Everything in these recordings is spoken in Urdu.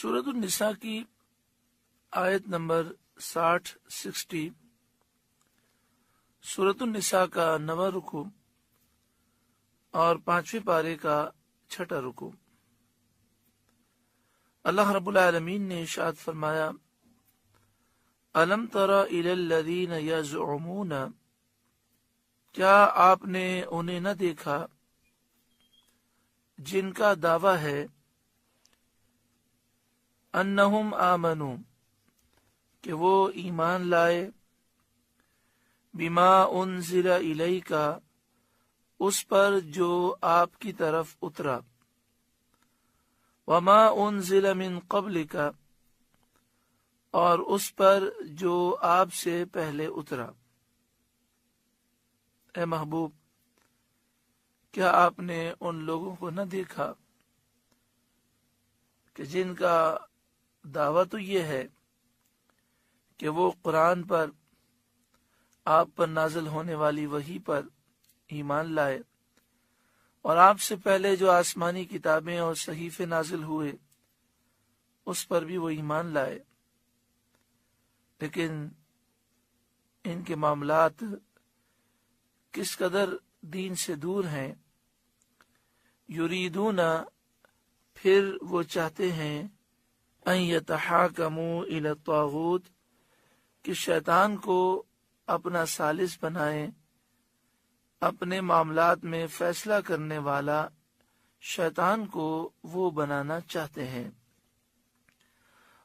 سورۃ النساء کی آیت نمبر 60 سورۃ النساء کا 9واں رکوع اور 5ویں پارے کا 6واں رکوع۔ اللہ رب العالمین نے ارشاد فرمایا، الم تر الی الذین یزعمون، کیا آپ نے انہیں نہ دیکھا جن کا دعویٰ ہے، انہم آمنوا، کہ وہ ایمان لائے، بما انزل الیک، اس پر جو آپ کی طرف اترا، وما انزل من قبلک، اور اس پر جو آپ سے پہلے اترا۔ اے محبوب، کیا آپ نے ان لوگوں کو نہ دیکھا کہ جن کا دعویٰ تو یہ ہے کہ وہ قرآن پر، آپ پر نازل ہونے والی وحی پر ایمان لائے، اور آپ سے پہلے جو آسمانی کتابیں اور صحیفے نازل ہوئے اس پر بھی وہ ایمان لائے، لیکن ان کے معاملات کس قدر دین سے دور ہیں۔ یریدون، پھر وہ چاہتے ہیں، ان یتحاکموا الی الطاغوت، کہ شیطان کو اپنا ثالث بنائیں، اپنے معاملات میں فیصلہ کرنے والا شیطان کو وہ بنانا چاہتے ہیں۔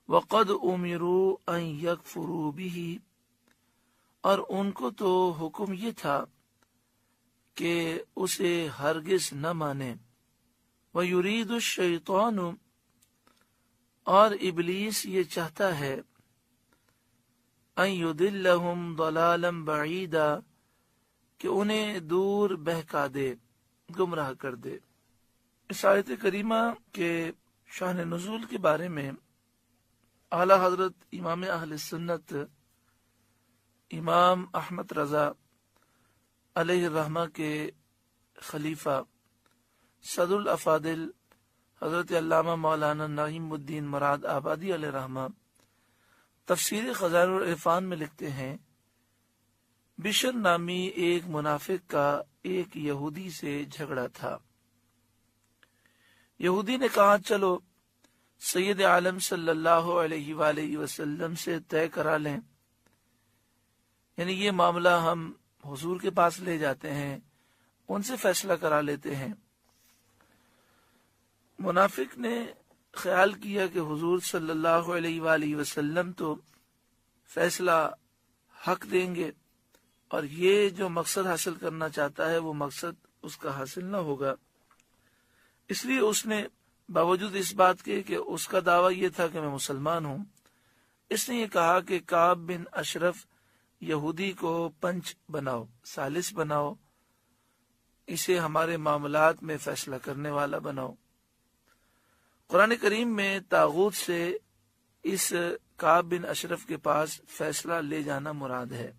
وقد امروا ان یکفروا بہ، اور ان کو تو حکم یہ تھا کہ اسے ہرگز نہ مانے۔ وَيُرِيدُ الشَّيْطَانُ، اور ابلیس یہ چاہتا ہے، أَن يُضِلَّهُمْ ضَلَالًا بَعِيدًا، کہ انہیں دور بہکا دے، گمراہ کر دے۔ اس آیت کریمہ کے شان نزول کے بارے میں اعلیٰ حضرت امام اہل سنت امام احمد رضا علیہ الرحمہ کے خلیفہ صدر الافاضل حضرت علامہ مولانا نعیم الدین مراد آبادی علیہ الرحمہ تفسیر خزائن العرفان میں لکھتے ہیں، بشر نامی ایک منافق کا ایک یہودی سے جھگڑا تھا۔ یہودی نے کہا، چلو سید عالم صلی اللہ علیہ وآلہ وسلم سے طے کرا لیں، یعنی یہ معاملہ ہم حضور کے پاس لے جاتے ہیں، ان سے فیصلہ کرا لیتے ہیں۔ منافق نے خیال کیا کہ حضور صلی اللہ علیہ وآلہ وسلم تو فیصلہ حق دیں گے، اور یہ جو مقصد حاصل کرنا چاہتا ہے وہ مقصد اس کا حاصل نہ ہوگا، اس لیے اس نے باوجود اس بات کے کہ اس کا دعویٰ یہ تھا کہ میں مسلمان ہوں، اس نے یہ کہا کہ کعب بن اشرف یہودی کو پنچ بناؤ، ثالث بناؤ، اسے ہمارے معاملات میں فیصلہ کرنے والا بناؤ۔ قرآن کریم میں طاغوت سے اس کعب بن اشرف کے پاس فیصلہ لے جانا مراد ہے،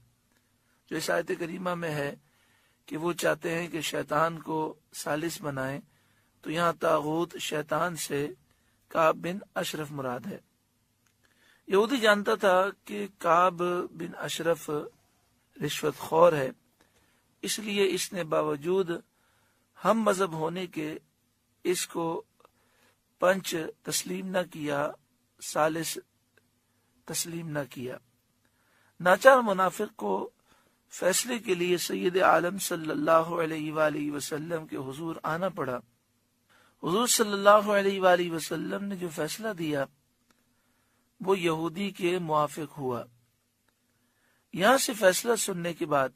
جو اس آیت کریمہ میں ہے کہ وہ چاہتے ہیں کہ شیطان کو ثالث بنائیں، تو یہاں طاغوت شیطان سے کعب بن اشرف مراد ہے۔ یہودی جانتا تھا کہ کعب بن اشرف رشوت خور ہے، اس لیے اس نے باوجود ہم مذہب ہونے کے اس کو پنچ تسلیم نہ کیا، ثالث تسلیم نہ کیا۔ ناچار منافق کو فیصلے کے لیے سید عالم صلی اللہ علیہ وآلہ وسلم کے حضور آنا پڑا۔ حضور صلی اللہ علیہ وآلہ وسلم نے جو فیصلہ دیا وہ یہودی کے موافق ہوا۔ یہاں سے فیصلہ سننے کے بعد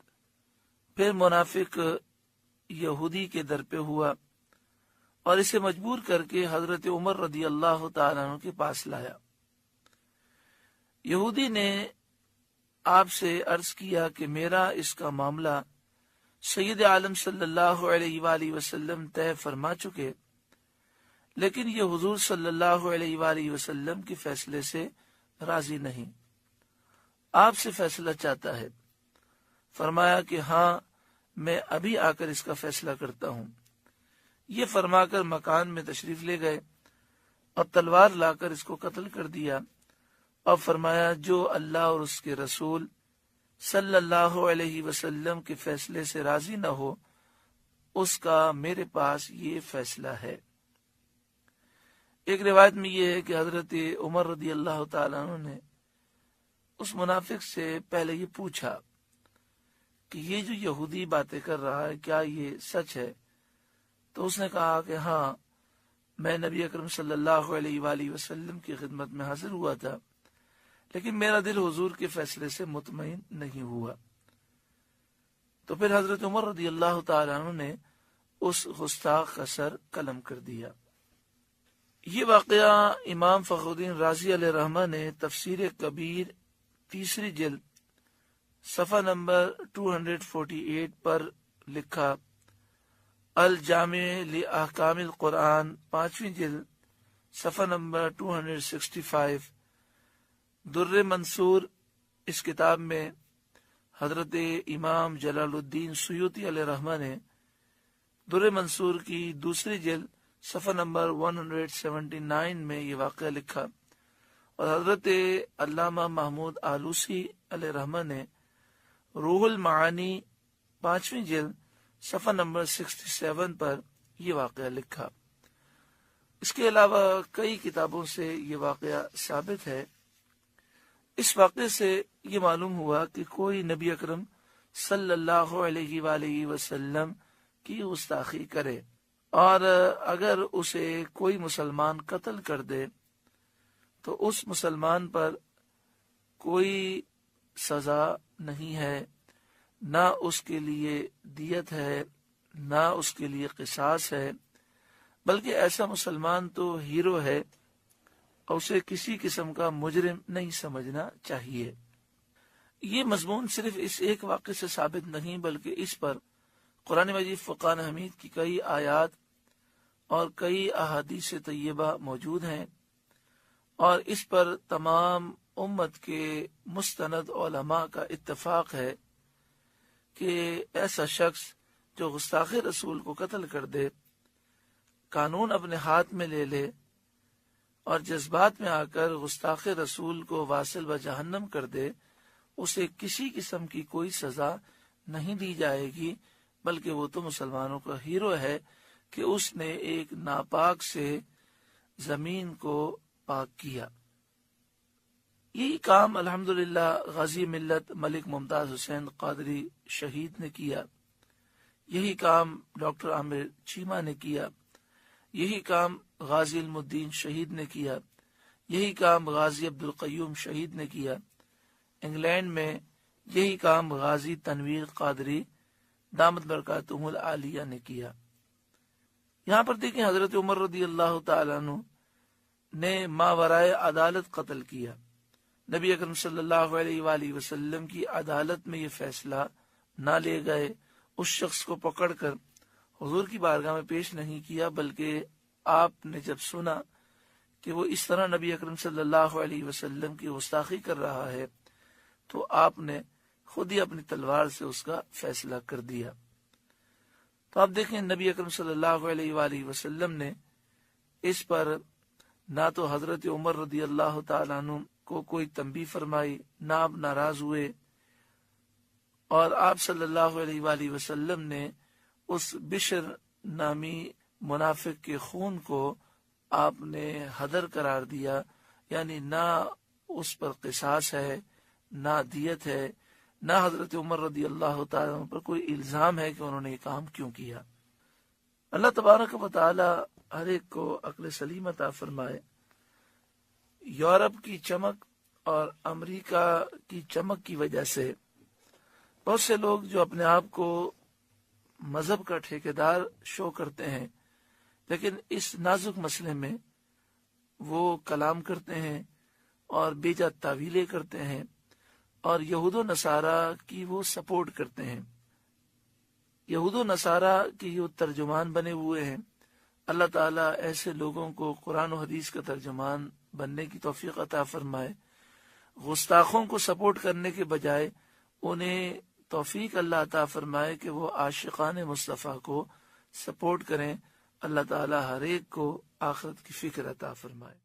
پھر منافق یہودی کے در پہ ہوا اور اسے مجبور کر کے حضرت عمر رضی اللہ تعالیٰ عنہ کے پاس لایا۔ یہودی نے آپ سے عرض کیا کہ میرا اس کا معاملہ سید عالم صلی اللہ علیہ وآلہ وسلم طے فرما چکے، لیکن یہ حضور صلی اللہ علیہ وآلہ وسلم کے فیصلے سے راضی نہیں، آپ سے فیصلہ چاہتا ہے۔ فرمایا کہ ہاں، میں ابھی آ کر اس کا فیصلہ کرتا ہوں۔ یہ فرما کر مکان میں تشریف لے گئے۔ اور تلوار لا کر اس کو قتل کر دیا، اور فرمایا جو اللہ اور اس کے رسول صلی اللہ علیہ وسلم کے فیصلے سے راضی نہ ہو اس کا میرے پاس یہ فیصلہ ہے۔ ایک روایت میں یہ ہے کہ حضرت عمر رضی اللہ تعالیٰ عنہ نے اس منافق سے پہلے یہ پوچھا کہ یہ جو یہودی باتیں کر رہا ہے کیا یہ سچ ہے؟ تو اس نے کہا کہ ہاں، میں نبی اکرم صلی اللہ علیہ وآلہ وسلم کی خدمت میں حاضر ہوا تھا، لیکن میرا دل حضور کے فیصلے سے مطمئن نہیں ہوا۔ تو پھر حضرت عمر رضی اللہ تعالیٰ عنہ نے اس گستاخ کا سر قلم کر دیا۔ یہ واقعہ امام فخر الدین رازی علیہ رحمہ نے تفسیر کبیر 3 جلد صفحہ نمبر 248 پر لکھا، الجامع لأحکام القرآن 5 جلد صفحہ نمبر 265، در منصور اس کتاب میں حضرت امام جلال الدین سیوطی علیہ رحمہ نے در منصور کی 2 جلد صفحہ نمبر 179 میں یہ واقعہ لکھا، اور حضرت علامہ محمود آلوسی علیہ رحمہ نے روح المعانی 5 جلد صفحہ نمبر 67 پر یہ واقعہ لکھا۔ اس کے علاوہ کئی کتابوں سے یہ واقعہ ثابت ہے۔ اس واقعے سے یہ معلوم ہوا کہ کوئی نبی اکرم صلی اللہ علیہ وآلہ وسلم کی گستاخی کرے اور اگر اسے کوئی مسلمان قتل کر دے تو اس مسلمان پر کوئی سزا نہیں ہے، نہ اس کے لیے دیت ہے، نہ اس کے لیے قصاص ہے، بلکہ ایسا مسلمان تو ہیرو ہے اور اسے کسی قسم کا مجرم نہیں سمجھنا چاہیے۔ یہ مضمون صرف اس ایک واقعے سے ثابت نہیں بلکہ اس پر قرآن مجید فرقان حمید کی کئی آیات اور کئی احادیث طیبہ موجود ہیں، اور اس پر تمام امت کے مستند علماء کا اتفاق ہے کہ ایسا شخص جو گستاخ رسول کو قتل کر دے، قانون اپنے ہاتھ میں لے لے اور جذبات میں آ کر گستاخ رسول کو واصل و جہنم کر دے، اسے کسی قسم کی کوئی سزا نہیں دی جائے گی، بلکہ وہ تو مسلمانوں کا ہیرو ہے کہ اس نے ایک ناپاک سے زمین کو پاک کیا۔ یہی کام الحمدللہ غازی ملت ملک ممتاز حسین قادری شہید نے کیا، یہی کام ڈاکٹر عامر چیمہ نے کیا، یہی کام غازی علم الدین شہید نے کیا، یہی کام غازی عبدالقیوم شہید نے کیا۔ انگلینڈ میں یہی کام غازی تنویر قادری دامت برکاتہم العالیہ نے کیا۔ یہاں پر دیکھیں حضرت عمر رضی اللہ تعالیٰ عنہ نے ماورائے عدالت قتل کیا۔ نبی اکرم صلی اللہ علیہ وآلہ وسلم کی عدالت میں یہ فیصلہ نہ لے گئے، اس شخص کو پکڑ کر حضور کی بارگاہ میں پیش نہیں کیا، بلکہ آپ نے جب سنا کہ وہ اس طرح نبی اکرم صلی اللہ علیہ وسلم کی گستاخی کر رہا ہے تو آپ نے خود ہی اپنی تلوار سے اس کا فیصلہ کر دیا۔ تو آپ دیکھیں نبی اکرم صلی اللہ علیہ وآلہ وسلم نے اس پر نہ تو حضرت عمر رضی اللہ تعالیٰ عنہ کو کوئی تنبیہ فرمائی، نہ آپ ناراض ہوئے، اور آپ صلی اللہ علیہ وآلہ وسلم نے اس بشر نامی منافق کے خون کو آپ نے حدر قرار دیا، یعنی نہ اس پر قصاص ہے، نہ دیت ہے، نہ حضرت عمر رضی اللہ تعالیٰ عنہ پر کوئی الزام ہے کہ انہوں نے یہ کام کیوں کیا۔ اللہ تبارک و تعالی ہر ایک کو عقل سلیم عطا فرمائے۔ یورپ کی چمک اور امریکہ کی چمک کی وجہ سے بہت سے لوگ جو اپنے آپ کو مذہب کا ٹھیکیدار شو کرتے ہیں، لیکن اس نازک مسئلے میں وہ کلام کرتے ہیں اور بے جا تعویلیں کرتے ہیں اور یہود و نصارہ کی وہ سپورٹ کرتے ہیں۔ یہود و نصارہ کی وہ ترجمان بنے ہوئے ہیں۔ اللہ تعالیٰ ایسے لوگوں کو قرآن و حدیث کا ترجمان بننے کی توفیق عطا فرمائے۔ گستاخوں کو سپورٹ کرنے کے بجائے انہیں توفیق اللہ عطا فرمائے کہ وہ عاشقان مصطفیٰ کو سپورٹ کریں، اللہ تعالی ہر ایک کو آخرت کی فکر عطا فرمائے۔